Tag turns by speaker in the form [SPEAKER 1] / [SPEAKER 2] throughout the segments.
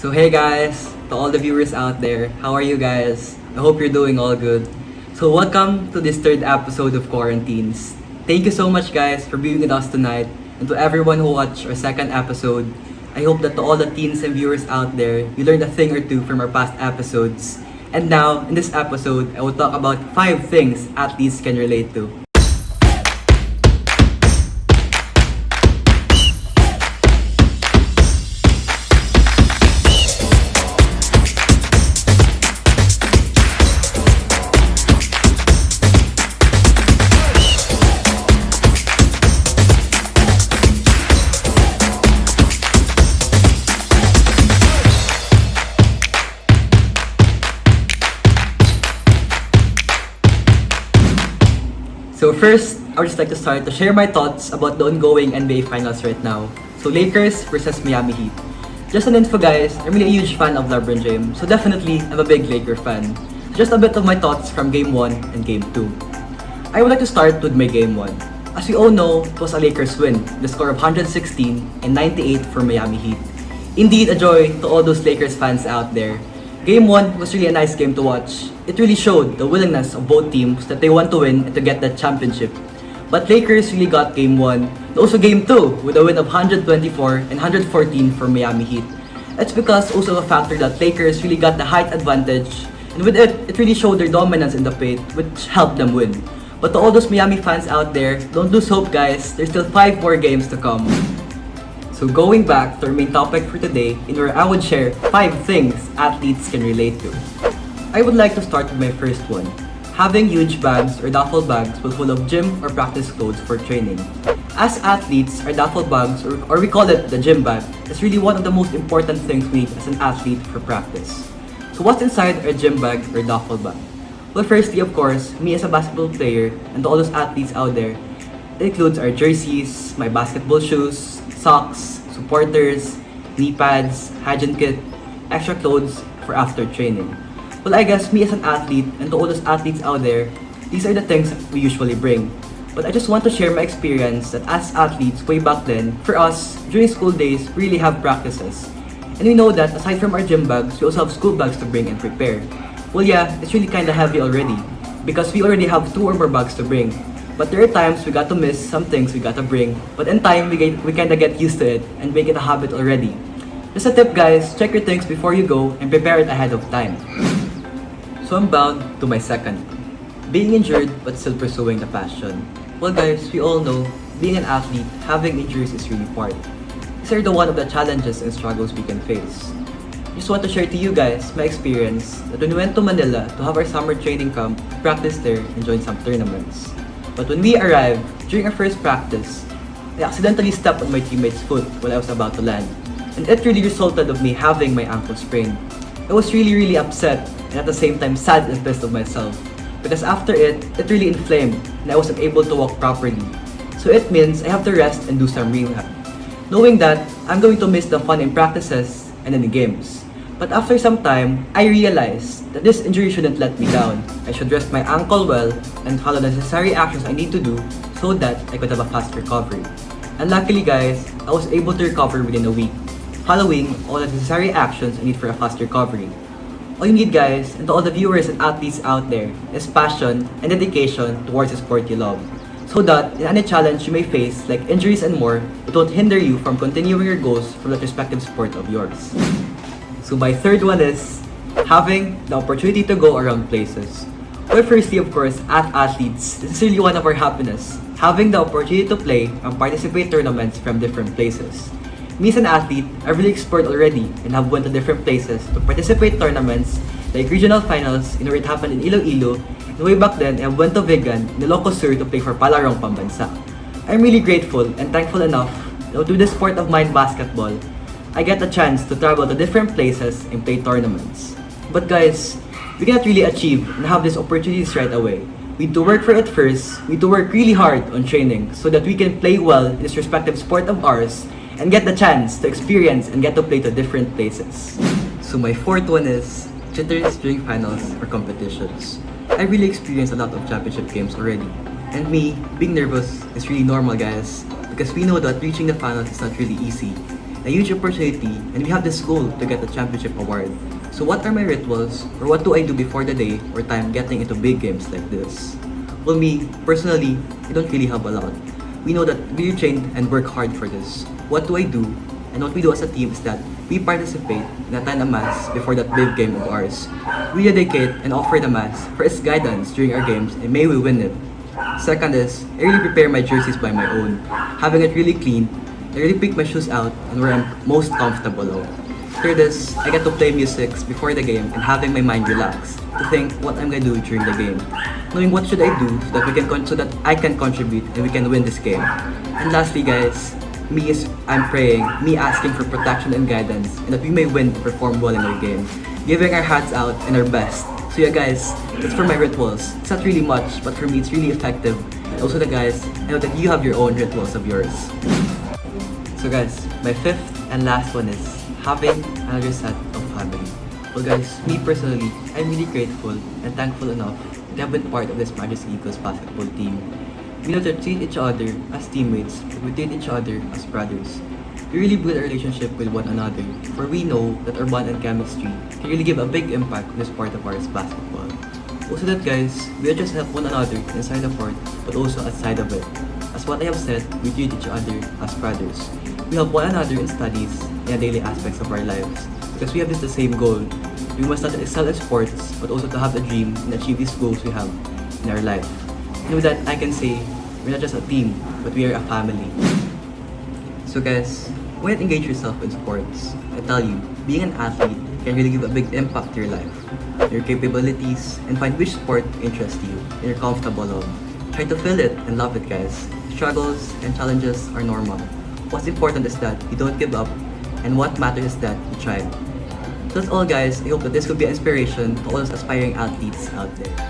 [SPEAKER 1] So hey guys, to all the viewers out there, how are you guys? I hope you're doing all good. So welcome to this third episode of Quaranteens. Thank you so much guys for being with us tonight, and to everyone who watched our second episode. I hope that to all the teens and viewers out there, you learned a thing or two from our past episodes. And now, in this episode, I will talk about 5 things athletes can relate to. So first, I would just like to start to share my thoughts about the ongoing NBA Finals right now. So Lakers versus Miami Heat. Just an info guys, I'm really a huge fan of LeBron James, so definitely I'm a big Laker fan. Just a bit of my thoughts from Game 1 and Game 2. I would like to start with my Game 1. As we all know, it was a Lakers win, the score of 116 and 98 for Miami Heat. Indeed a joy to all those Lakers fans out there. Game 1 was really a nice game to watch. It really showed the willingness of both teams that they want to win and to get that championship. But Lakers really got Game 1 and also Game 2 with a win of 124 and 114 for Miami Heat. It's because also a factor that Lakers really got the height advantage, and with it, it really showed their dominance in the paint, which helped them win. But to all those Miami fans out there, don't lose hope guys, there's still 5 more games to come. So going back to our main topic for today, in where I would share 5 things athletes can relate to. I would like to start with my first one. Having huge bags or duffel bags full of gym or practice clothes for training. As athletes, our duffel bags, or we call it the gym bag, is really one of the most important things we need as an athlete for practice. So what's inside our gym bag or duffel bag? Well, firstly, of course, me as a basketball player and to all those athletes out there, it includes our jerseys, my basketball shoes, socks, supporters, knee pads, hygiene kit, extra clothes for after training. Well, I guess me as an athlete and to all those athletes out there, these are the things we usually bring. But I just want to share my experience that as athletes way back then, for us, during school days, we really have practices. And we know that aside from our gym bags, we also have school bags to bring and prepare. Well yeah, it's really kinda heavy already, because we already have 2 or more bags to bring. But there are times we got to miss some things we got to bring, but in time we kinda get used to it and make it a habit already. Just a tip guys, check your things before you go and prepare it ahead of time. So I'm bound to my second one. Being injured but still pursuing the passion. Well guys, we all know, being an athlete, having injuries is really part. These are one of the challenges and struggles we can face. Just want to share to you guys my experience that when we went to Manila to have our summer training camp, practice there and join some tournaments. But when we arrived, during our first practice, I accidentally stepped on my teammate's foot while I was about to land. And it really resulted of me having my ankle sprained. I was really upset and at the same time sad and pissed of myself. Because after it really inflamed and I wasn't able to walk properly. So it means I have to rest and do some rehab. Knowing that, I'm going to miss the fun in practices and in the games. But after some time, I realized that this injury shouldn't let me down. I should rest my ankle well and follow the necessary actions I need to do so that I could have a fast recovery. And luckily guys, I was able to recover within a week, following all the necessary actions I need for a fast recovery. All you need guys, and to all the viewers and athletes out there, is passion and dedication towards the sport you love. So that in any challenge you may face, like injuries and more, it won't hinder you from continuing your goals from that respective sport of yours. So my third one is having the opportunity to go around places. Well, firstly, of course, as athletes, this is really one of our happiness. Having the opportunity to play and participate tournaments from different places. Me as an athlete, I've really explored already and have went to different places to participate tournaments like regional finals in where it happened in Iloilo. And way back then, I went to Vigan in Ilocos Sur to play for Palarong Pambansa. I'm really grateful and thankful enough to do the sport of mine, basketball. I get the chance to travel to different places and play tournaments. But guys, we cannot really achieve and have these opportunities right away. We need to work for it first, we need to work really hard on training so that we can play well in this respective sport of ours and get the chance to experience and get to play to different places. So my fourth one is jitters during finals or competitions. I really experienced a lot of championship games already. And me, being nervous is really normal guys, because we know that reaching the finals is not really easy. a huge opportunity, and we have this goal to get a championship award. So what are my rituals, or what do I do before the day or time getting into big games like this? Well, me, personally, I don't really have a lot. We know that we train and work hard for this. What do I do? And what we do as a team is that we participate and attend a mass before that big game of ours. We dedicate and offer the mass for its guidance during our games, and may we win it. Second is, I really prepare my jerseys by my own. Having it really clean, I really pick my shoes out and where I'm most comfortable of. Third is, I get to play music before the game and having my mind relaxed to think what I'm gonna do during the game. Knowing what should I do so that I can contribute and we can win this game. And lastly guys, I'm praying, me asking for protection and guidance and that we may win and perform well in our game. Giving our hats out and our best. So yeah guys, that's for my rituals. It's not really much, but for me it's really effective. And also the guys, I know that you have your own rituals of yours. So guys, my fifth and last one is having another set of family. Well guys, me personally, I'm really grateful and thankful enough to have been part of this Majesty Eagles basketball team. We know that treat each other as teammates, but we treat each other as brothers. We really build a relationship with one another, for we know that our bond and chemistry can really give a big impact on this part of ours basketball. Also that guys, we don't just help one another inside the court, but also outside of it. As what I have said, we treat each other as brothers. We help one another in studies and daily aspects of our lives, because we have the same goal. We must not just excel in sports, but also to have a dream and achieve these goals we have in our life. And with that, I can say, we're not just a team, but we are a family. So guys, when you engage yourself in sports, I tell you, being an athlete can really give a big impact to your life, your capabilities, and find which sport interests you and you're comfortable of. Try to feel it and love it guys. Struggles and challenges are normal. What's important is that you don't give up, and what matters is that you try. So that's all guys, I hope that this could be an inspiration to all those aspiring athletes out there.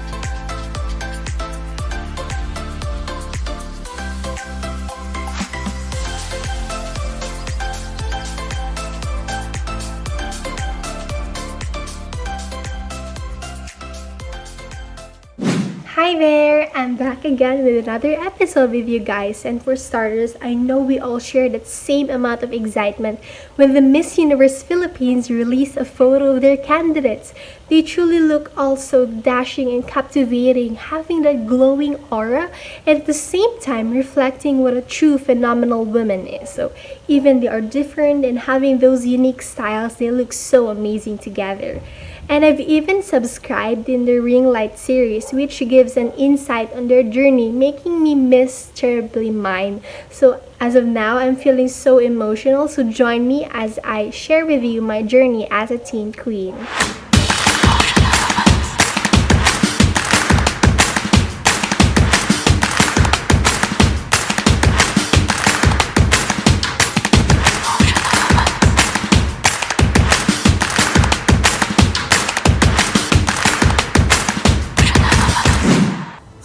[SPEAKER 2] Hi there! I'm back again with another episode with you guys, and for starters, I know we all share that same amount of excitement when the Miss Universe Philippines released a photo of their candidates. They truly look all so dashing and captivating, having that glowing aura and at the same time reflecting what a true phenomenal woman is. So even they are different and having those unique styles, they look so amazing together. And I've even subscribed in the Ring Light series, which gives an insight on their journey, making me miss terribly mine. So as of now, I'm feeling so emotional, so join me as I share with you my journey as a teen queen.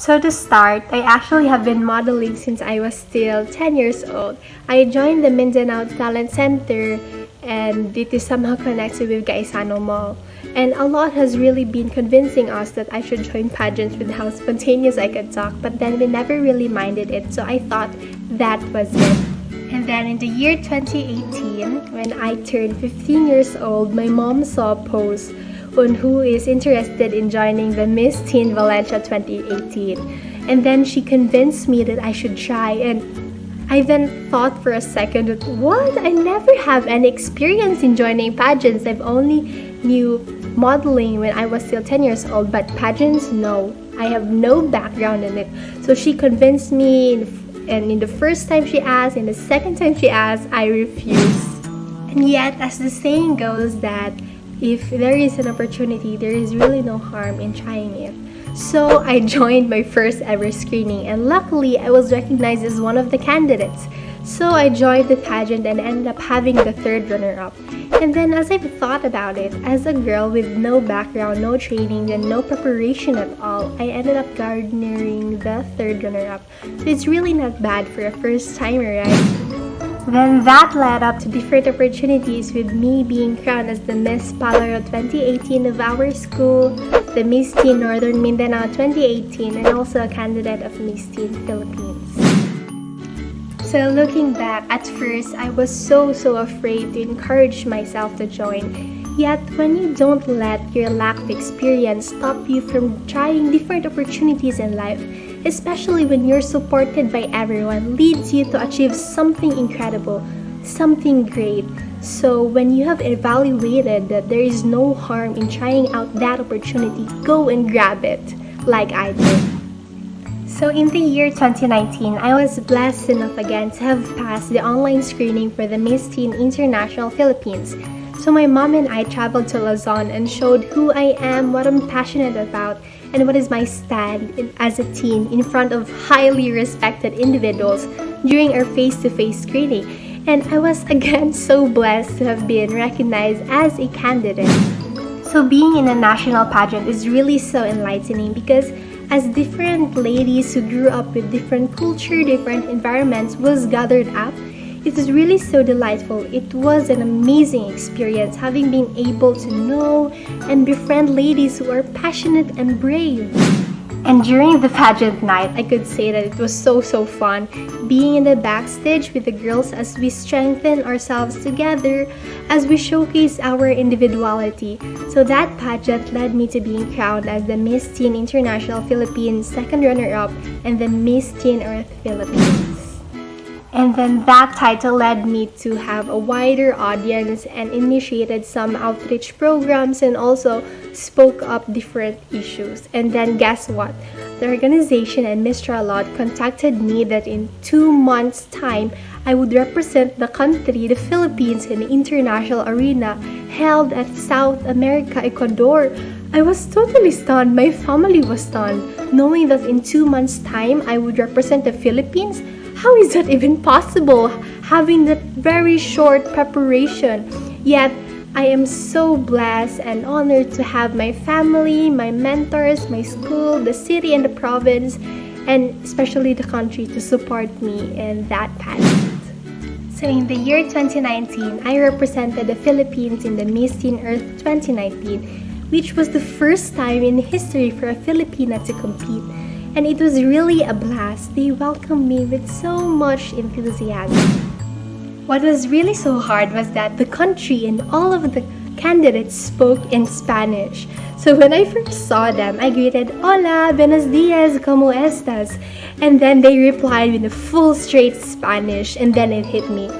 [SPEAKER 2] So to start, I actually have been modeling since I was still 10 years old. I joined the Mindanao Talent Center and it is somehow connected with Gaisano Mall. And a lot has really been convincing us that I should join pageants with how spontaneous I could talk, but then we never really minded it, so I thought that was it. And then in the year 2018, when I turned 15 years old, my mom saw a post on who is interested in joining the Miss Teen Valencia 2018. And then she convinced me that I should try, and I then thought for a second that what? I never have any experience in joining pageants. I've only knew modeling when I was still 10 years old, but pageants, no. I have no background in it. So she convinced me, and in the first time she asked, and the second time she asked, I refused. And yet, as the saying goes, that if there is an opportunity, there is really no harm in trying it. So I joined my first ever screening, and luckily I was recognized as one of the candidates. So I joined the pageant and ended up having the third runner-up. And then as I've thought about it, as a girl with no background, no training, and no preparation at all, I ended up garnering the third runner-up. So it's really not bad for a first-timer, right? Then that led up to different opportunities, with me being crowned as the Miss Palaro 2018 of our school, the Miss Teen Northern Mindanao 2018, and also a candidate of Miss Teen Philippines. So looking back, at first I was so afraid to encourage myself to join. Yet when you don't let your lack of experience stop you from trying different opportunities in life, especially when you're supported by everyone, leads you to achieve something incredible, something great. So when you have evaluated that there is no harm in trying out that opportunity, go and grab it, like I did. So in the year 2019, I was blessed enough again to have passed the online screening for the Miss Teen International Philippines. So my mom and I traveled to Luzon and showed who I am, what I'm passionate about, and what is my stand as a teen in front of highly respected individuals during our face-to-face screening. And I was again so blessed to have been recognized as a candidate. So being in a national pageant is really so enlightening because as different ladies who grew up with different culture, different environments was gathered up, it was really so delightful. It was an amazing experience having been able to know and befriend ladies who are passionate and brave. And during the pageant night, I could say that it was so fun being in the backstage with the girls as we strengthen ourselves together, as we showcase our individuality. So that pageant led me to being crowned as the Miss Teen International Philippines second runner-up and the Miss Teen Earth Philippines. And then that title led me to have a wider audience and initiated some outreach programs and also spoke up different issues. And then guess what? The organization and Mr. Alot contacted me that in 2 months' time, I would represent the country, the Philippines, in the international arena held at South America, Ecuador. I was totally stunned. My family was stunned, knowing that in 2 months' time, I would represent the Philippines. How is that even possible, having that very short preparation? Yet, I am so blessed and honored to have my family, my mentors, my school, the city and the province, and especially the country to support me in that pageant. So in the year 2019, I represented the Philippines in the Miss Teen Earth 2019, which was the first time in history for a Filipina to compete. And it was really a blast. They welcomed me with so much enthusiasm. What was really so hard was that the country and all of the candidates spoke in Spanish. So when I first saw them, I greeted, "Hola, buenos dias, ¿cómo estás?" And then they replied with a full straight Spanish, and then it hit me.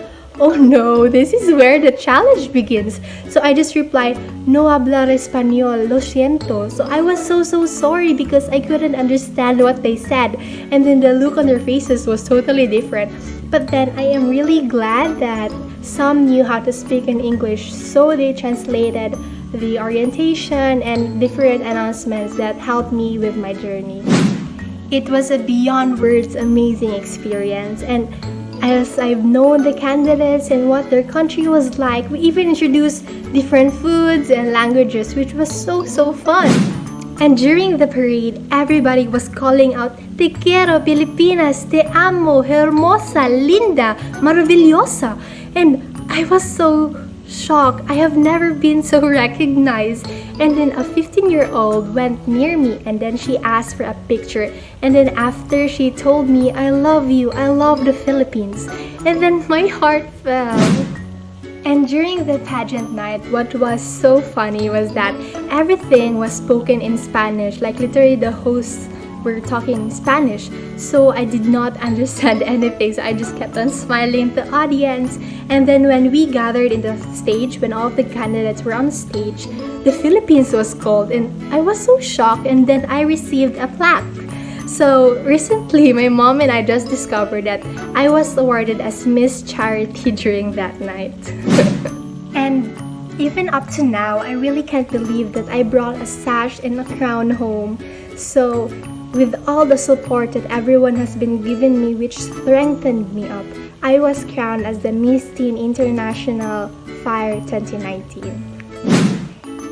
[SPEAKER 2] Oh no, this is where the challenge begins. So I just replied, "No hablar español, lo siento." So I was so sorry because I couldn't understand what they said. And then the look on their faces was totally different. But then I am really glad that some knew how to speak in English, so they translated the orientation and different announcements that helped me with my journey. It was a beyond words amazing experience, and as I've known the candidates and what their country was like, we even introduced different foods and languages, which was so fun. And during the parade, everybody was calling out, "Te quiero, Filipinas, te amo, hermosa, linda, maravillosa." And I was so shocked. I have never been so recognized. And then a 15-year-old went near me and then she asked for a picture. And then after she told me, "I love you, I love the Philippines." And then my heart fell. And during the pageant night, what was so funny was that everything was spoken in Spanish. Like literally the hosts were talking Spanish. So I did not understand anything. So I just kept on smiling at the audience. And then when we gathered in the stage, when all of the candidates were on stage, the Philippines was called. And I was so shocked. And then I received a plaque. So recently, my mom and I just discovered that I was awarded as Miss Charity during that night. And even up to now, I really can't believe that I brought a sash and a crown home. So with all the support that everyone has been giving me, which strengthened me up, I was crowned as the Miss Teen International Fire 2019.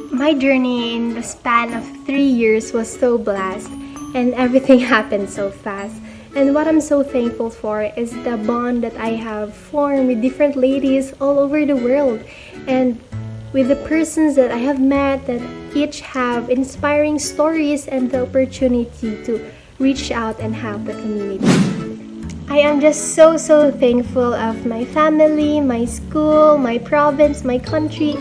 [SPEAKER 2] My journey in the span of 3 years was so blessed. And everything happened so fast. And what I'm so thankful for is the bond that I have formed with different ladies all over the world. And with the persons that I have met that each have inspiring stories and the opportunity to reach out and help the community. I am just so thankful of my family, my school, my province, my country,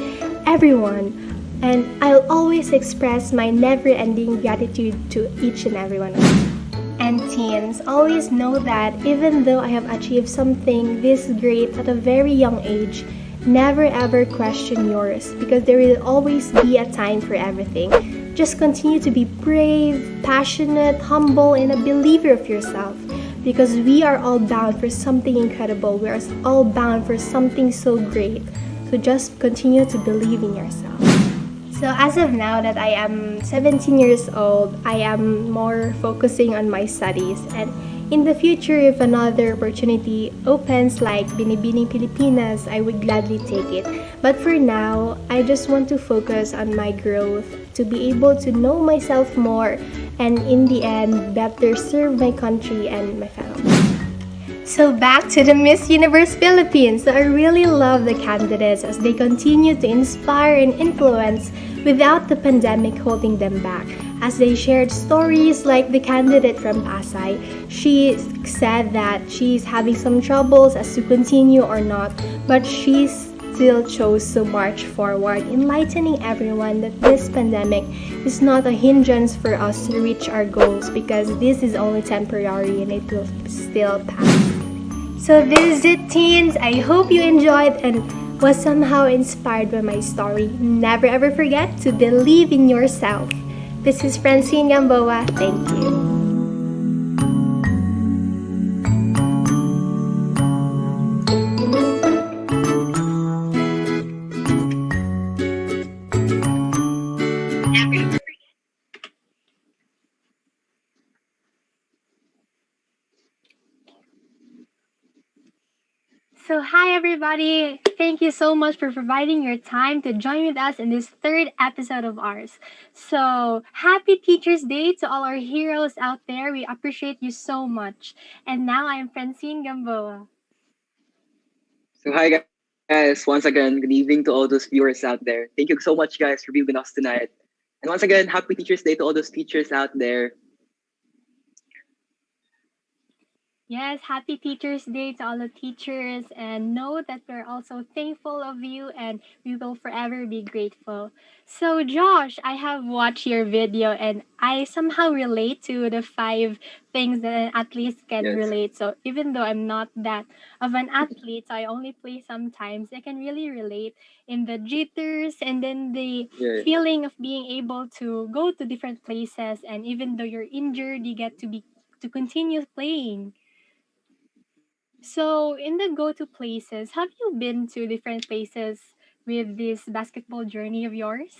[SPEAKER 2] everyone. And I'll always express my never-ending gratitude to each and every one of you. And teens, always know that even though I have achieved something this great at a very young age, never ever question yours because there will always be a time for everything. Just continue to be brave, passionate, humble, and a believer of yourself because we are all bound for something incredible. We are all bound for something so great. So just continue to believe in yourself. So as of now that I am 17 years old, I am more focusing on my studies and in the future if another opportunity opens like Binibining Pilipinas, I would gladly take it. But for now, I just want to focus on my growth to be able to know myself more and in the end better serve my country and my family. So back to the Miss Universe Philippines. So I really love the candidates as they continue to inspire and influence without the pandemic holding them back. As they shared stories like the candidate from Pasay, she said that she's having some troubles as to continue or not, but she still chose to march forward, enlightening everyone that this pandemic is not a hindrance for us to reach our goals because this is only temporary and it will still pass. So this is it, teens. I hope you enjoyed and was somehow inspired by my story. Never ever forget to believe in yourself. This is Francine Gamboa. Thank you. So, hi everybody. Thank you so much for providing your time to join with us in this third episode of ours. So, happy Teachers' Day to all our heroes out there. We appreciate you so much. And now I am Francine Gamboa.
[SPEAKER 1] So hi guys, once again, good evening to all those viewers out there. Thank you so much guys for being with us tonight. And once again, happy Teachers Day to all those teachers out there.
[SPEAKER 2] Yes, happy Teachers' Day to all the teachers, and know that we're also thankful of you and we will forever be grateful. So, Josh, I have watched your video and I somehow relate to the five things that an athlete can
[SPEAKER 1] Yes.
[SPEAKER 2] relate. So, even though I'm not that of an athlete, so I only play sometimes, I can really relate in the jitters and then the
[SPEAKER 1] Yeah.
[SPEAKER 2] feeling of being able to go to different places, and even though you're injured, you get to continue playing. So, in the go to places, have you been to different places with this basketball journey of yours?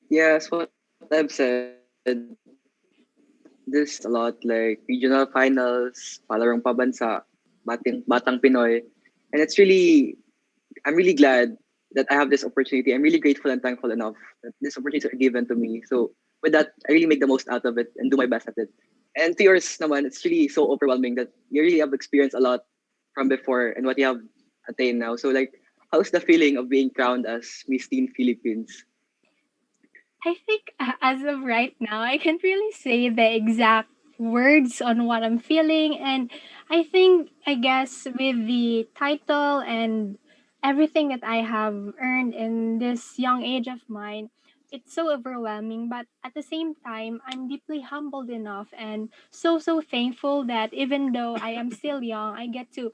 [SPEAKER 1] Yes, what I've said, this a lot like regional finals, palarong pabansa, batang Pinoy. And it's really I'm really glad that I have this opportunity. I'm really grateful and thankful enough that this opportunity is given to me. So with that, I really make the most out of it and do my best at it. And to yours naman, it's really so overwhelming that you really have experienced a lot from before and what you have attained now. So like, how's the feeling of being crowned as Miss Teen Philippines?
[SPEAKER 2] I think as of right now, I can't really say the exact words on what I'm feeling. And I think, I guess, with the title and everything that I have earned in this young age of mine, it's so overwhelming. But at the same time, I'm deeply humbled enough and so thankful that even though I am still young, I get to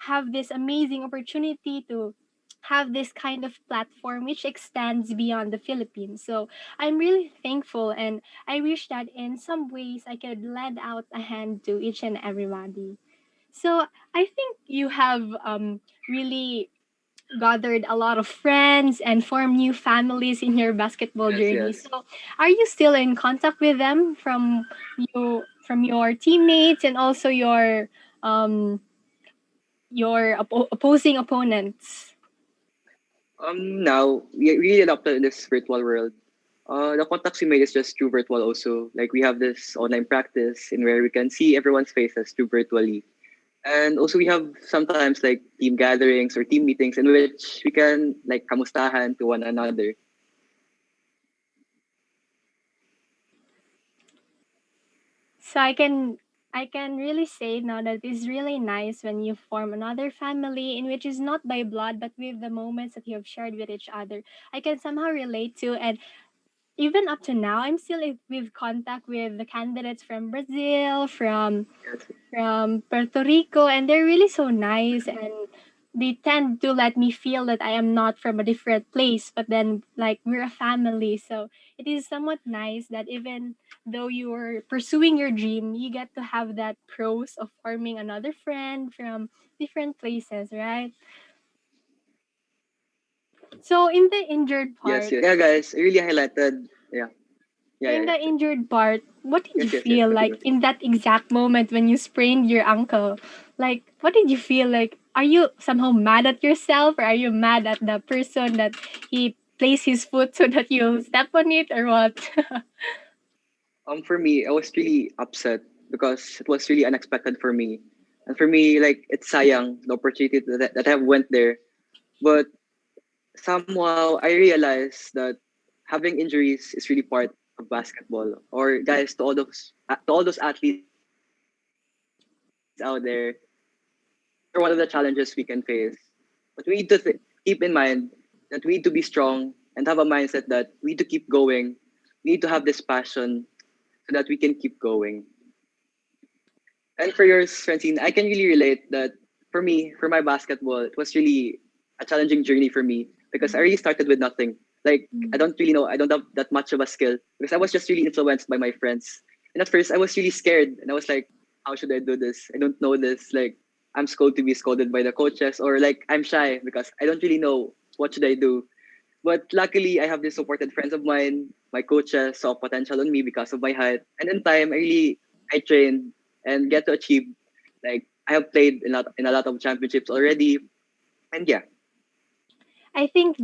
[SPEAKER 2] have this amazing opportunity to have this kind of platform which extends beyond the Philippines. So I'm really thankful and I wish that in some ways I could lend out a hand to each and everybody. So I think you have really gathered a lot of friends and formed new families in your basketball
[SPEAKER 1] Yes,
[SPEAKER 2] journey.
[SPEAKER 1] yes.
[SPEAKER 2] So are you still in contact with them from your teammates and also um opposing opponents?
[SPEAKER 1] Now we really adopted in this virtual world. The contacts we made is just through virtual also. Like we have this online practice in where we can see everyone's faces through virtually. And also we have sometimes like team gatherings or team meetings in which we can like kamustahan to one another.
[SPEAKER 2] So I can I can really say now that it's really nice when you form another family in which is not by blood but with the moments that you have shared with each other. I can somehow relate to, and even up to now, I'm still with contact with the candidates from Brazil,
[SPEAKER 1] Yes.
[SPEAKER 2] from Puerto Rico, and they're really so nice, and they tend to let me feel that I am not from a different place, but then like we're a family. So it is somewhat nice that even though you are pursuing your dream, you get to have that pros of forming another friend from different places, right? So in the injured
[SPEAKER 1] Yes,
[SPEAKER 2] part,
[SPEAKER 1] yes. Yeah, guys, I really highlighted. Yeah,
[SPEAKER 2] So in
[SPEAKER 1] yeah,
[SPEAKER 2] the
[SPEAKER 1] yeah.
[SPEAKER 2] injured part, what did you
[SPEAKER 1] Yes, yes, yes.
[SPEAKER 2] feel like
[SPEAKER 1] Continue.
[SPEAKER 2] in that exact moment when you sprained your ankle? Like, what did you feel like? Are you somehow mad at yourself, or are you mad at the person that he placed his foot so that you step on it, or what?
[SPEAKER 1] For me, I was really upset because it was really unexpected for me, and for me, like it's sayang the opportunity that I went there. But somehow I realized that having injuries is really part of basketball. Or guys, to all those athletes out there, injuries are one of the challenges we can face. But we need to keep in mind that we need to be strong and have a mindset that we need to keep going. We need to have this passion so that we can keep going. And for yours, Francine, I can really relate that for me, for my basketball, it was really a challenging journey for me because I really started with nothing. Like, I don't really know, I don't have that much of a skill because I was just really influenced by my friends. And at first, I was really scared and I was like, how should I do this? I don't know this. Like, I'm scolded to be scolded by the coaches, or like I'm shy because I don't really know what should I do. But luckily, I have these supported friends of mine. My coaches saw potential in me because of my height, and in time, I trained and get to achieve. Like I have played in a lot of championships already, and yeah,
[SPEAKER 2] I think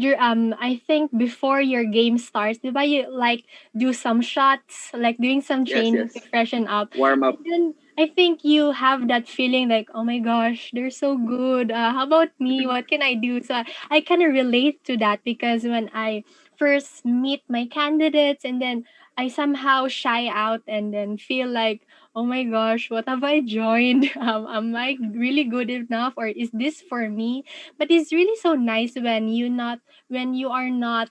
[SPEAKER 2] before your game starts, diba you like do some shots, like doing some
[SPEAKER 1] yes,
[SPEAKER 2] training to
[SPEAKER 1] yes,
[SPEAKER 2] freshen up.
[SPEAKER 1] warm
[SPEAKER 2] And
[SPEAKER 1] up,
[SPEAKER 2] then I think you have that feeling like, oh my gosh, they're so good. How about me? What can I do? So I kind of relate to that because when I first meet my candidates and then I somehow shy out and then feel like, oh my gosh, what have I joined? Am I really good enough, or is this for me? But it's really so nice when you are not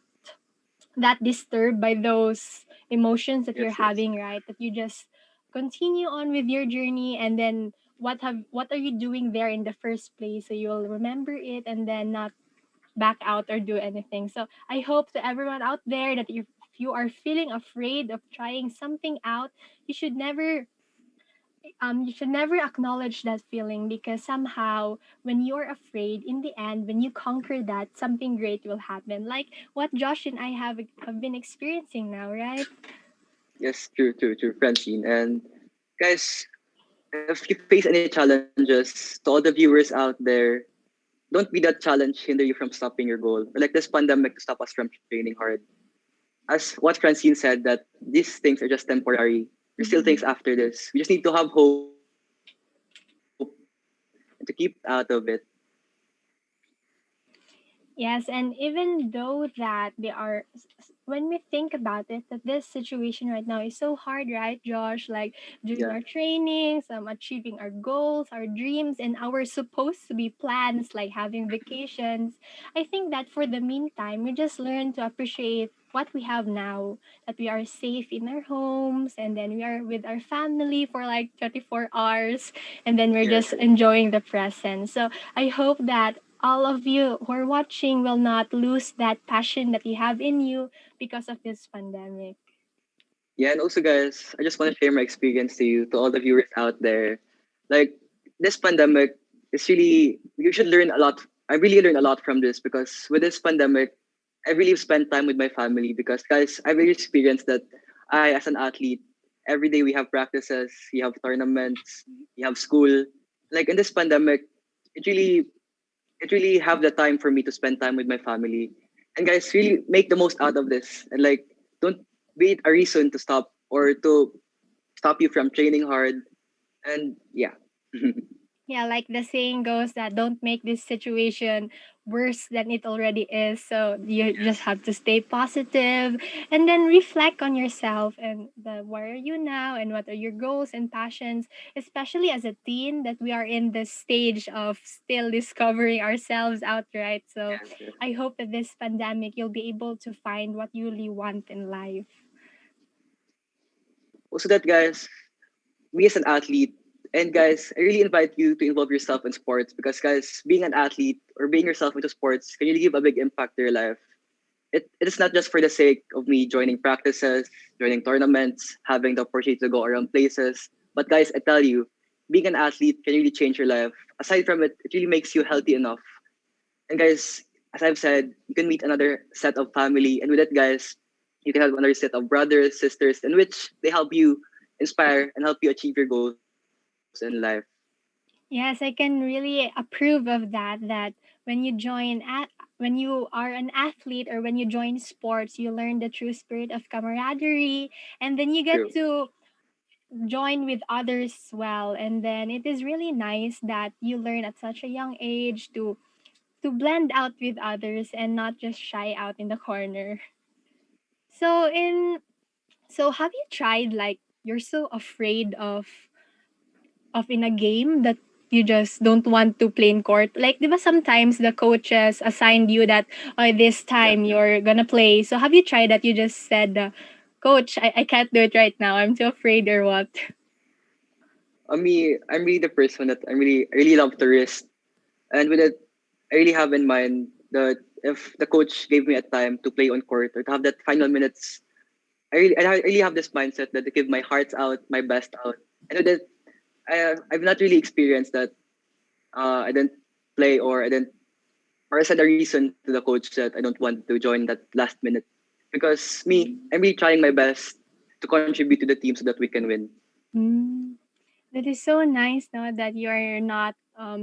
[SPEAKER 2] that disturbed by those emotions that you're
[SPEAKER 1] yes, yes,
[SPEAKER 2] having, right? That you just continue on with your journey, and then what are you doing there in the first place, so you'll remember it and then not back out or do anything. So I hope to everyone out there that if you are feeling afraid of trying something out, you should never you should never acknowledge that feeling, because somehow when you're afraid, in the end, when you conquer that, something great will happen, like what Josh and I have been experiencing now, right?
[SPEAKER 1] yes, true, true, true, Francine. And guys, if you face any challenges, to all the viewers out there, don't be that challenge hinder you from stopping your goal, or like this pandemic to stop us from training hard. As what Francine said, that these things are just temporary. There's still things after this. We just need to have hope and to keep pushing and to get out of it.
[SPEAKER 2] Yes, and even though that they are, when we think about it, that this situation right now is so hard, right, Josh? Like doing
[SPEAKER 1] Yeah.
[SPEAKER 2] our trainings, achieving our goals, our dreams, and our supposed to be plans, like having vacations. I think that for the meantime, we just learn to appreciate what we have now, that we are safe in our homes, and then we are with our family for like 24 hours, and then we're just
[SPEAKER 1] Yes.
[SPEAKER 2] enjoying the present. So I hope that all of you who are watching will not lose that passion that you have in you because of this pandemic.
[SPEAKER 1] Yeah, and also guys, I just want to share my experience to you, to all the viewers out there. Like this pandemic is really you should learn a lot. I really learned a lot from this because with this pandemic, I really spent time with my family because guys, I really experienced that I as an athlete, every day we have practices, we have tournaments, we have school. Like in this pandemic, it really it really have the time for me to spend time with my family. And guys, really make the most out of this. And like, don't be it a reason to stop or to stop you from training hard. And yeah.
[SPEAKER 2] Yeah, like the saying goes that don't make this situation worse than it already is. So you just have to stay positive and then reflect on yourself and where are you now and what are your goals and passions, especially as a teen that we are in the stage of still discovering ourselves outright. So
[SPEAKER 1] Yes, yes.
[SPEAKER 2] I hope that this pandemic you'll be able to find what you really want in life.
[SPEAKER 1] Also, that guys, me as an athlete, and guys, I really invite you to involve yourself in sports because, guys, being an athlete or being yourself into sports can really give a big impact to your life. It is not just for the sake of me joining practices, joining tournaments, having the opportunity to go around places. But guys, I tell you, being an athlete can really change your life. Aside from it, it really makes you healthy enough. And guys, as I've said, you can meet another set of family. And with that, guys, you can have another set of brothers, sisters, in which they help you inspire and help you achieve your goals in life.
[SPEAKER 2] Yes, I can really approve of that. That when you when you are an athlete or when you join sports, you learn the true spirit of camaraderie, and then you get
[SPEAKER 1] True.
[SPEAKER 2] to join with others as well. And then it is really nice that you learn at such a young age to blend out with others and not just shy out in the corner. So have you tried like you're so afraid of in a game that you just don't want to play in court. Like, di ba sometimes the coaches assigned you that, oh, this
[SPEAKER 1] Yeah.
[SPEAKER 2] time you're gonna play. So have you tried that? You just said, Coach, I can't do it right now. I'm too afraid or what?
[SPEAKER 1] Me, I'm really the person that I really love to risk. And with it, I really have in mind that if the coach gave me a time to play on court or to have that final minutes, I really have this mindset that to give my heart out, my best out. And with it, I've not really experienced that. I didn't play or I said a reason to the coach that I don't want to join that last minute. Because me, I'm really trying my best to contribute to the team so that we can win.
[SPEAKER 2] Mm. That is so nice, no, that you're not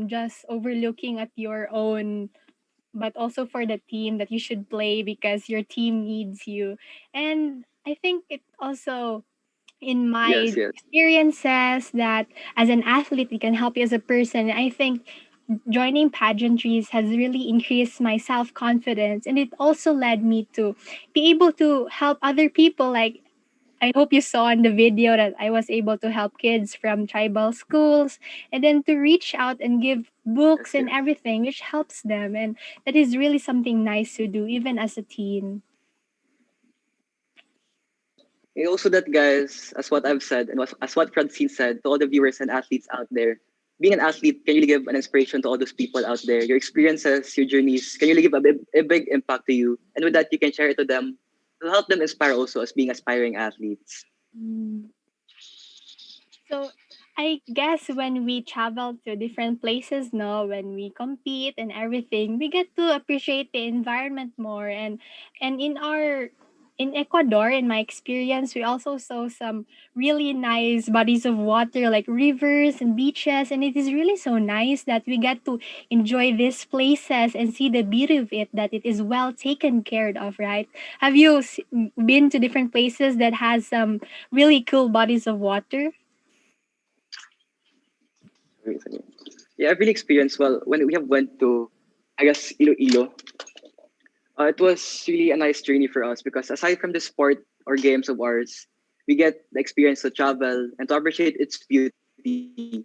[SPEAKER 2] just overlooking at your own, but also for the team that you should play because your team needs you. And I think it also in
[SPEAKER 1] Yes,
[SPEAKER 2] my
[SPEAKER 1] yes.
[SPEAKER 2] experiences that as an athlete it can help you as a person. I think joining pageantries has really increased my self-confidence and it also led me to be able to help other people. Like I hope you saw in the video that I was able to help kids from tribal schools and then to reach out and give
[SPEAKER 1] Yes,
[SPEAKER 2] books and
[SPEAKER 1] yes.
[SPEAKER 2] everything which helps them, and that is really something nice to do even as a teen.
[SPEAKER 1] And also that guys, as what I've said and as what Francine said to all the viewers and athletes out there, being an athlete can really give an inspiration to all those people out there. Your experiences, your journeys can really give a big impact to you. And with that, you can share it to them to help them inspire also as being aspiring athletes.
[SPEAKER 2] Mm. So I guess when we travel to different places, no, when we compete and everything, we get to appreciate the environment more. And in Ecuador, in my experience, we also saw some really nice bodies of water like rivers and beaches, and it is really so nice that we get to enjoy these places and see the beauty of it. That it is well taken care of, right? Have you been to different places that has some really cool bodies of water?
[SPEAKER 1] Yeah, I've really experienced well when we have went to I guess Iloilo. It was really a nice journey for us because aside from the sport or games of ours, we get the experience to travel and to appreciate its beauty.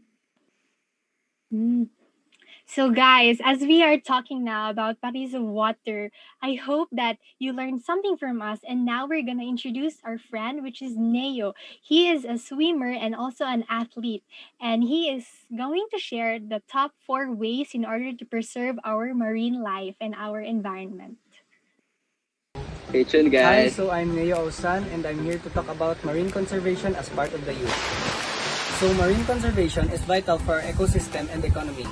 [SPEAKER 2] Mm. So, guys, as we are talking now about bodies of water, I hope that you learned something from us. And now we're going to introduce our friend, which is Neo. He is a swimmer and also an athlete. And he is going to share the top 4 ways in order to preserve our marine life and our environment.
[SPEAKER 1] Stay tuned,
[SPEAKER 3] Hi,
[SPEAKER 1] guys.
[SPEAKER 3] so I'm Neo Osan and I'm here to talk about marine conservation as part of the youth. So marine conservation is vital for our ecosystem and economy,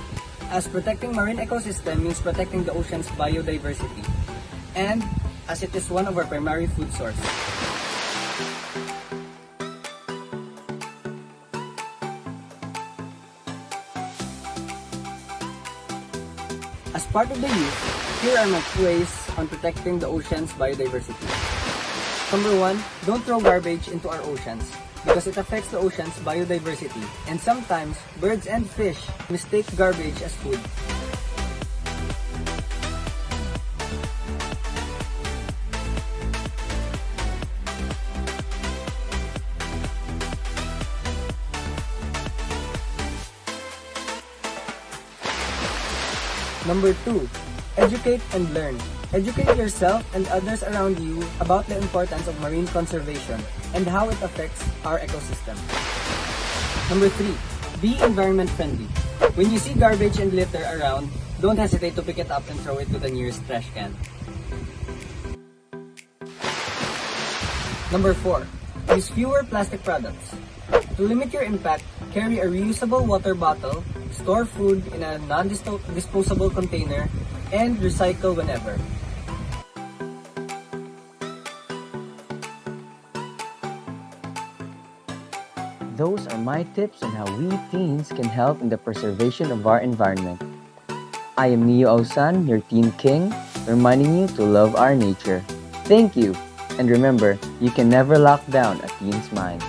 [SPEAKER 3] as protecting marine ecosystem means protecting the ocean's biodiversity, and as it is one of our primary food source. As part of the youth, here are my ways on protecting the ocean's biodiversity. Number one, don't throw garbage into our oceans. because it affects the ocean's biodiversity, and sometimes birds and fish mistake garbage as food. Number 2, educate and learn. Educate yourself and others around you about the importance of marine conservation and how it affects our ecosystem. Number 3, be environment friendly. When you see garbage and litter around, don't hesitate to pick it up and throw it to the nearest trash can. Number 4, use fewer plastic products. To limit your impact, carry a reusable water bottle, store food in a non-disposable container, and recycle whenever.
[SPEAKER 4] Those are my tips on how we teens can help in the preservation of our environment. I am Neo Osan, your teen king, reminding you to love our nature. Thank you, and remember, you can never lock down a teen's mind.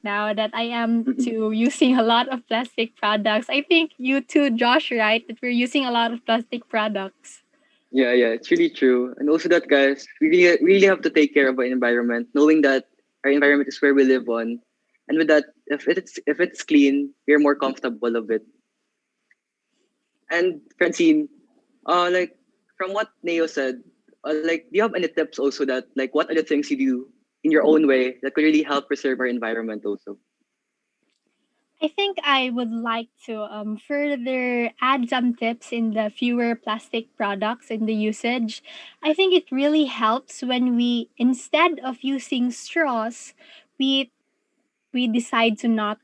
[SPEAKER 2] Now that I am to using a lot of plastic products. I think you too, Josh, right? That we're using a lot of plastic products.
[SPEAKER 5] Yeah, it's really true. And also that, guys, we really have to take care of our environment, knowing that our environment is where we live on. And with that, if it's clean, we're more comfortable of it. And Francine, like from what Neo said, like do you have any tips also that like what are the things you do in your own way that could really help preserve our environment also?
[SPEAKER 2] I think I would like to further add some tips in the fewer plastic products in the usage. I think it really helps when we, instead of using straws, we we decide to not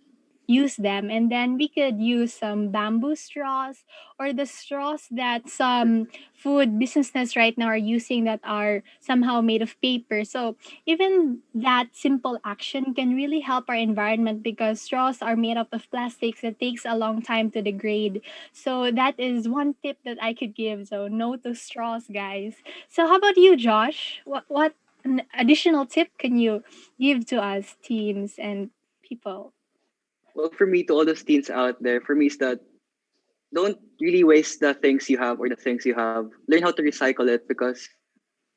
[SPEAKER 2] use them, and then we could use some bamboo straws or the straws that some food businesses right now are using that are somehow made of paper. So even that simple action can really help our environment because straws are made up of plastics that takes a long time to degrade. So that is one tip that I could give. So no to straws, guys. So how about you, Josh? What an additional tip can you give to us teens and people?
[SPEAKER 5] Well, for me, to all those teens out there, for me is that don't really waste the things you have or the things you have. Learn how to recycle it because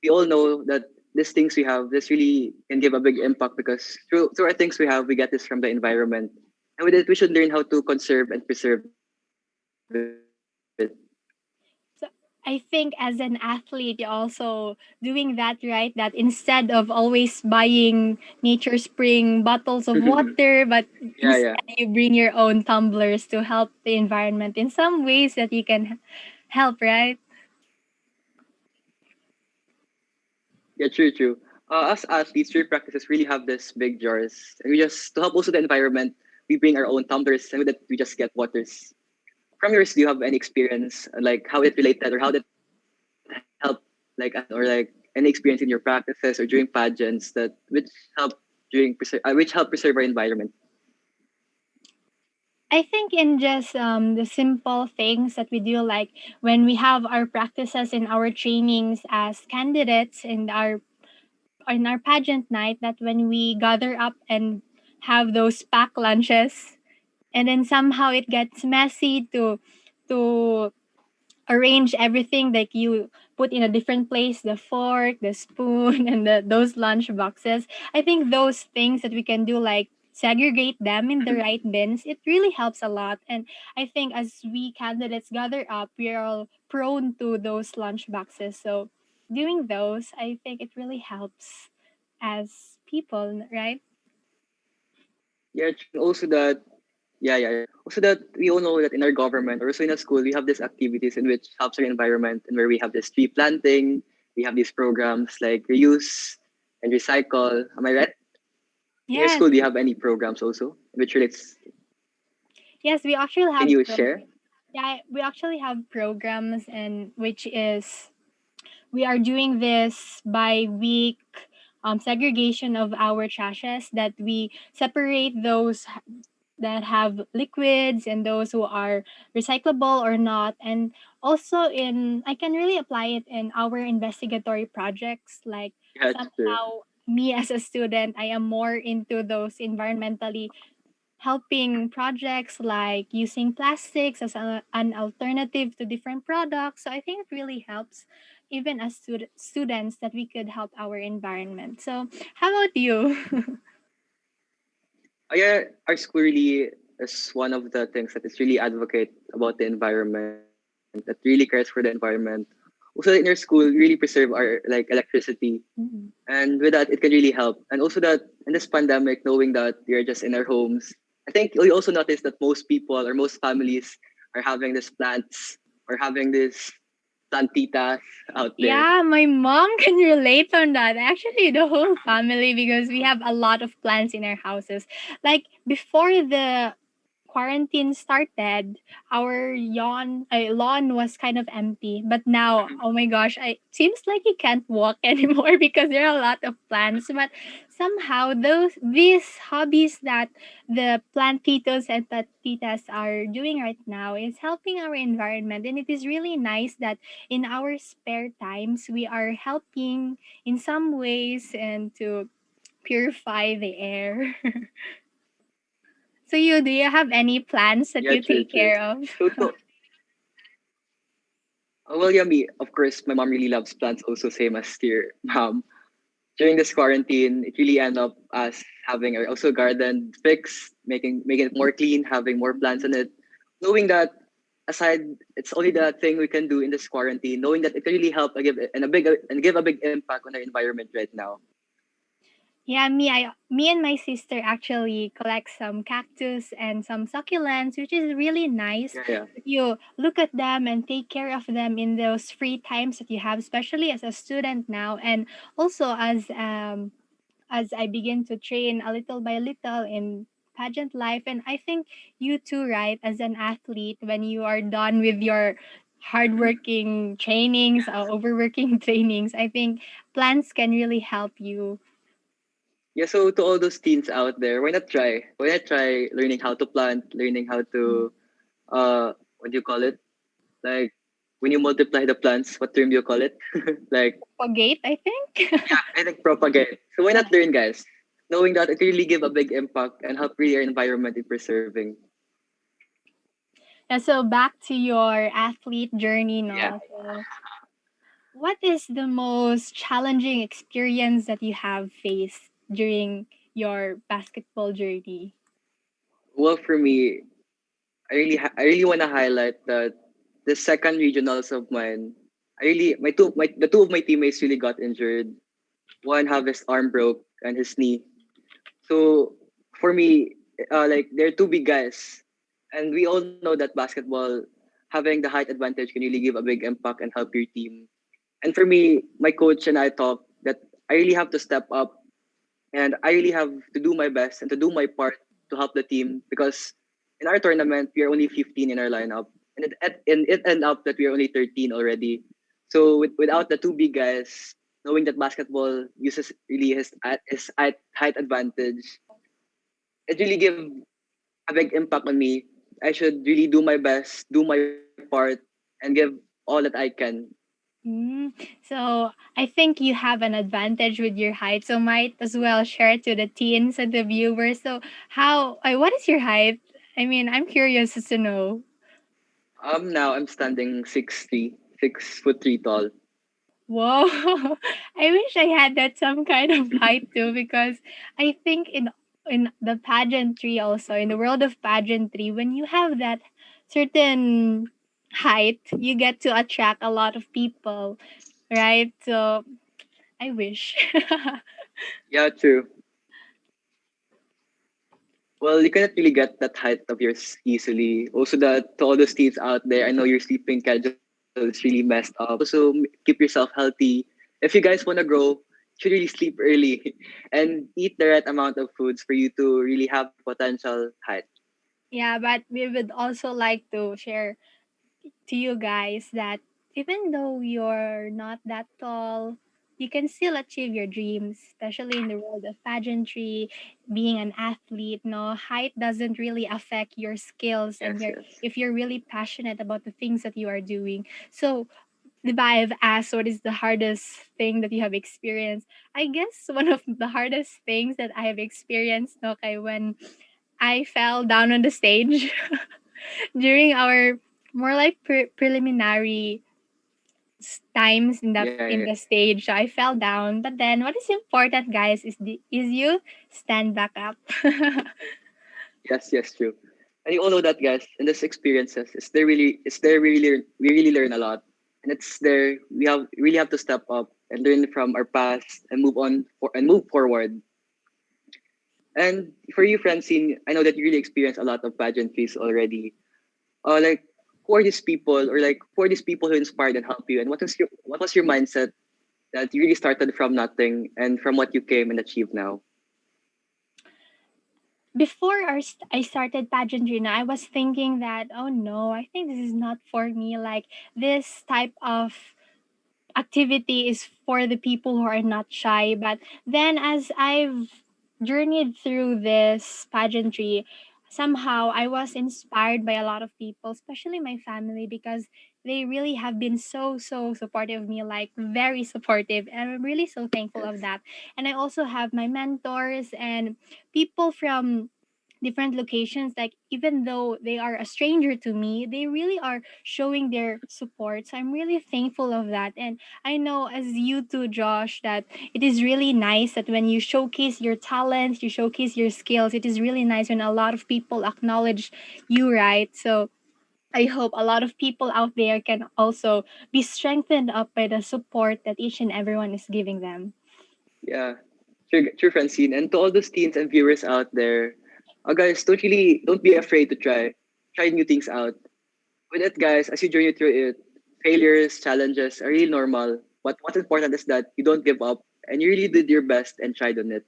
[SPEAKER 5] we all know that these things we have, this really can give a big impact because through our things we have, we get this from the environment. And with it, we should learn how to conserve and preserve it.
[SPEAKER 2] So I think as an athlete, you're also doing that, right? That instead of always buying Nature Spring bottles of water, but
[SPEAKER 5] Yeah.
[SPEAKER 2] instead you bring your own tumblers to help the environment in some ways that you can help, right?
[SPEAKER 5] Yeah, true. As athletes, street practices really have this big jars. And we just, to help also the environment, we bring our own tumblers and with that we just get waters. From yours, do you have any experience, like how it related or how that helped, like, or like any experience in your practices or during pageants that which help which help preserve our environment?
[SPEAKER 6] I think in just the simple things that we do, like when we have our practices in our trainings as candidates in our pageant night, that when we gather up and have those packed lunches, and then somehow it gets messy to arrange everything, like you put in a different place the fork, the spoon, and those lunch boxes. I think those things that we can do, like segregate them in the right bins, it really helps a lot. And I think as we candidates gather up, we're all prone to those lunch boxes, so doing those, I think it really helps as people, right?
[SPEAKER 5] Yeah, also that yeah. Also that we all know that in our government or also in a school we have these activities in which helps our environment and where we have this tree planting, we have these programs like reuse and recycle. Am I right? In your
[SPEAKER 6] Yes.
[SPEAKER 5] school, do you have any programs also which relates?
[SPEAKER 6] Yes, we actually
[SPEAKER 5] Can
[SPEAKER 6] have
[SPEAKER 5] you share?
[SPEAKER 6] yeah, we actually have programs, and which is we are doing this by week segregation of our trashes, that we separate those that have liquids and those who are recyclable or not. And also in I can really apply it in our investigatory projects, like
[SPEAKER 5] Yeah, sure.
[SPEAKER 6] somehow me as a student, I am more into those environmentally helping projects, like using plastics as an alternative to different products. So I think it really helps, even as students, that we could help our environment. So, how about you?
[SPEAKER 5] Yeah, our school really is one of the things that is really advocate about the environment, that really cares for the environment. Also, in your school, we really preserve our like electricity,
[SPEAKER 6] Mhm.
[SPEAKER 5] and with that, it can really help. And also that in this pandemic, knowing that we are just in our homes, I think we also notice that most people or most families are having these plants or having this plantitas out there.
[SPEAKER 6] Yeah, my mom can relate on that. Actually, the whole family, because we have a lot of plants in our houses. Like before the quarantine started, our lawn was kind of empty. But now, oh my gosh, I seems like you can't walk anymore because there are a lot of plants. But somehow these hobbies that the plantitos and plantitas are doing right now is helping our environment, and it is really nice that in our spare times we are helping in some ways and to purify the air. So you do you have any plants that
[SPEAKER 5] Yeah,
[SPEAKER 6] you
[SPEAKER 5] true,
[SPEAKER 6] take
[SPEAKER 5] true.
[SPEAKER 6] care of?
[SPEAKER 5] So well, yeah, me, of course, my mom really loves plants also, same as your mom. During this quarantine, it really ended up us having our also garden fixed, making it more clean, having more plants in it. Knowing that aside, it's only the thing we can do in this quarantine. Knowing that it can really help and give a big impact on our environment right now.
[SPEAKER 6] Yeah, me and my sister actually collect some cactus and some succulents, which is really nice.
[SPEAKER 5] Yeah, yeah.
[SPEAKER 6] You look at them and take care of them in those free times that you have, especially as a student now, and also as I begin to train a little by little in pageant life. And I think you too, right, as an athlete, when you are done with your hardworking trainings or overworking trainings, I think plants can really help you.
[SPEAKER 5] Yeah, so to all those teens out there, why not try? Why not try learning how to plant, learning how to what do you call it? Like when you multiply the plants, what term do you call it? Like
[SPEAKER 6] Propagate, I think.
[SPEAKER 5] yeah, I think propagate. So why not learn, guys? Knowing that it really give a big impact and help really our environment in preserving.
[SPEAKER 6] Yeah, so back to your athlete journey
[SPEAKER 5] Yeah.
[SPEAKER 6] now. So what is the most challenging experience that you have faced during your basketball journey?
[SPEAKER 5] Well, for me, I really want to highlight that the second regionals of mine, I really my the two of my teammates really got injured. One have his arm broke and his knee. So for me, like they're two big guys, and we all know that basketball having the height advantage can really give a big impact and help your team. And for me, my coach and I talked that I really have to step up and I really have to do my best and to do my part to help the team because in our tournament we are only 15 in our lineup, and it ended up that we are only 13 already. So without the two big guys, knowing that basketball uses really his height advantage, it really give a big impact on me. I should really do my best, do my part, and give all that I can.
[SPEAKER 6] Mm. So I think you have an advantage with your height. So might as well share to the teens and the viewers. So what is your height? I mean, I'm curious to know.
[SPEAKER 5] Now I'm standing 6'3", 6 foot 3 tall.
[SPEAKER 6] Whoa. I wish I had that some kind of height too, because I think in the pageantry also, in the world of pageantry, when you have that certain height, you get to attract a lot of people, right? So I wish.
[SPEAKER 5] Yeah, true. Well, you cannot really get that height of yours easily. Also, that to all those teens out there, I know your sleeping schedule is really messed up. Also, keep yourself healthy. If you guys want to grow, you should really sleep early and eat the right amount of foods for you to really have the potential height.
[SPEAKER 6] Yeah, but we would also like to share to you guys that even though you're not that tall, you can still achieve your dreams, especially in the world of pageantry, being an athlete. No, height doesn't really affect your skills and
[SPEAKER 5] Yes,
[SPEAKER 6] your
[SPEAKER 5] yes.
[SPEAKER 6] if you're really passionate about the things that you are doing. So the I've asked what is the hardest thing that you have experienced. I guess one of the hardest things that I have experienced, okay, when I fell down on the stage during our more like preliminary times
[SPEAKER 5] Yeah,
[SPEAKER 6] in
[SPEAKER 5] yeah.
[SPEAKER 6] the stage. So I fell down, but then what is important, guys, is you stand back up.
[SPEAKER 5] Yes, yes, true. And you all know that, guys. In this experiences, it's there really we really learn a lot, and it's there we have really have to step up and learn from our past and move forward. And for you, Francine, I know that you really experienced a lot of pageantries already. Like who are these people, or like who are these people who inspired and helped you, and what was your mindset that you really started from nothing and from what you came and achieved now?
[SPEAKER 6] Before I started pageantry, now I was thinking that, oh no, I think this is not for me. Like this type of activity is for the people who are not shy. But then as I've journeyed through this pageantry, somehow I was inspired by a lot of people, especially my family, because they really have been so supportive of me, like very supportive, and I'm really so thankful of
[SPEAKER 5] Yes,
[SPEAKER 6] that. And I also have my mentors and people from different locations, like even though they are a stranger to me, they really are showing their support, so I'm really thankful of that. And I know, as you too, Josh, that it is really nice that when you showcase your talents, you showcase your skills, it is really nice when a lot of people acknowledge you, right? So I hope a lot of people out there can also be strengthened up by the support that each and everyone is giving them.
[SPEAKER 5] yeah, true, Francine. And to all those teens and viewers out there, guys, don't be afraid to try new things out. With it, guys, as you journey through it, failures, challenges are really normal. But what's important is that you don't give up and you really did your best and tried on it.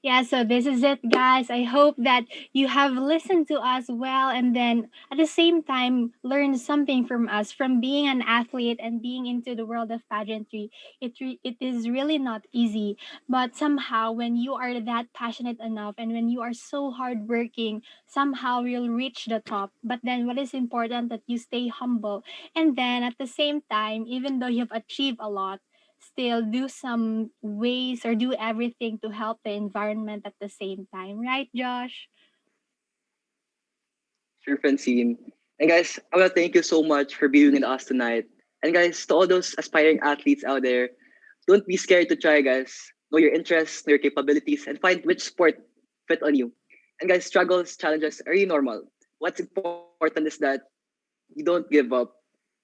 [SPEAKER 6] Yeah, so this is it, guys. I hope that you have listened to us well, and then at the same time learned something from us, from being an athlete and being into the world of pageantry. It is really not easy, but somehow when you are that passionate enough and when you are so hardworking, somehow you'll reach the top. But then what is important that you stay humble, and then at the same time, even though you have achieved a lot, still do some ways or do everything to help the environment at the same time, right, Josh?
[SPEAKER 5] True, Francine. And guys, I want to thank you so much for being with us tonight. And guys, to all those aspiring athletes out there, don't be scared to try, guys. Know your interests, know your capabilities, and find which sport fit on you. And guys, struggles, challenges are really normal. What's important is that you don't give up.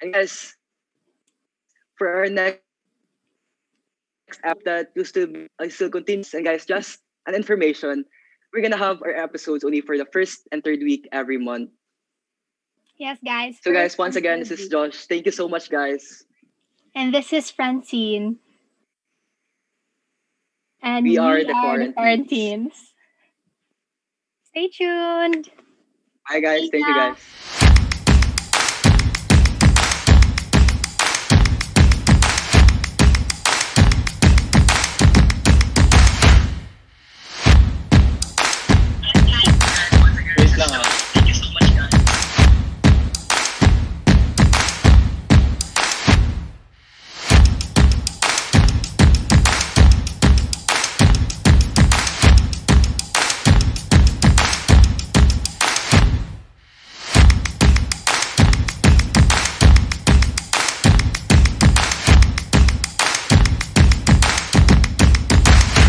[SPEAKER 5] And guys, for our next episode, that will still continue. And guys, just an information, we're gonna have our episodes only for the first and third week every month.
[SPEAKER 6] Yes, guys,
[SPEAKER 5] So
[SPEAKER 6] first
[SPEAKER 5] guys, once
[SPEAKER 6] and
[SPEAKER 5] again,
[SPEAKER 6] third
[SPEAKER 5] this is
[SPEAKER 6] week.
[SPEAKER 5] Josh. Thank you so much, guys.
[SPEAKER 6] And this is Francine,
[SPEAKER 5] We
[SPEAKER 6] and
[SPEAKER 5] are
[SPEAKER 6] we
[SPEAKER 5] the
[SPEAKER 6] are the
[SPEAKER 5] Quaranteens.
[SPEAKER 6] Quaranteens. Stay tuned.
[SPEAKER 5] Bye, guys.
[SPEAKER 6] See
[SPEAKER 5] Thank you,
[SPEAKER 6] ya.
[SPEAKER 5] guys.